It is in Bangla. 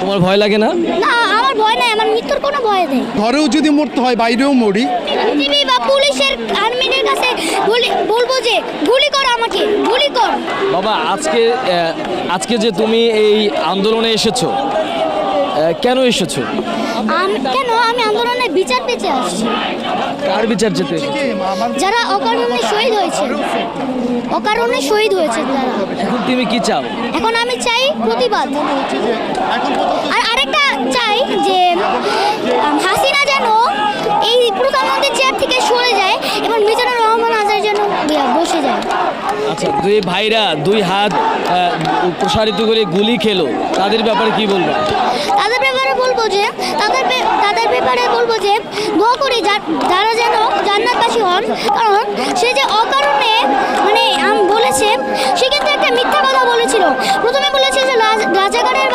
তোমার ভয় লাগে না? না, আমার ভয় নাই, আমার মৃত্যুর কোনো ভয় নেই। ঘরেও যদি মরতে হয় বাইরেও মরি। টিভি বা পুলিশের আর্মিদের কাছে বলবো যে গুলি কর, আমাকে গুলি কর। বাবা, আজকে যে তুমি এই আন্দোলনে এসেছো, কেন এসেছো? কেন আমি আন্দোলনে বিচার পেতে আসছি। কার বিচার যেতে? যারা অকারণে শহীদ হয়েছে, অকারণে শহীদ হয়েছে যারা। এখন তুমি কি চাও? এখন আমি চাই প্রতিবাদ। আর আরেকটা চাই যে হাসিনা যেন এই প্রধানমন্ত্রীর চেয়ার থেকে সরে যায় এবং মিজানুর রহমান আজাদ যেন বসে যায়। আচ্ছা, দুই ভাইরা দুই হাত প্রসারিত করে গুলি খেলো, তাদের ব্যাপারে কি বলবো? তাদের ব্যাপারে বলবো যে দোয়া করি যারা যেন জান্নাতবাসী হন, কারণ সে যে অকারণে বলেছে, সে কিন্তু একটা মিথ্যা কথা বলেছিল। প্রথমে বলেছে যে রাজাকারের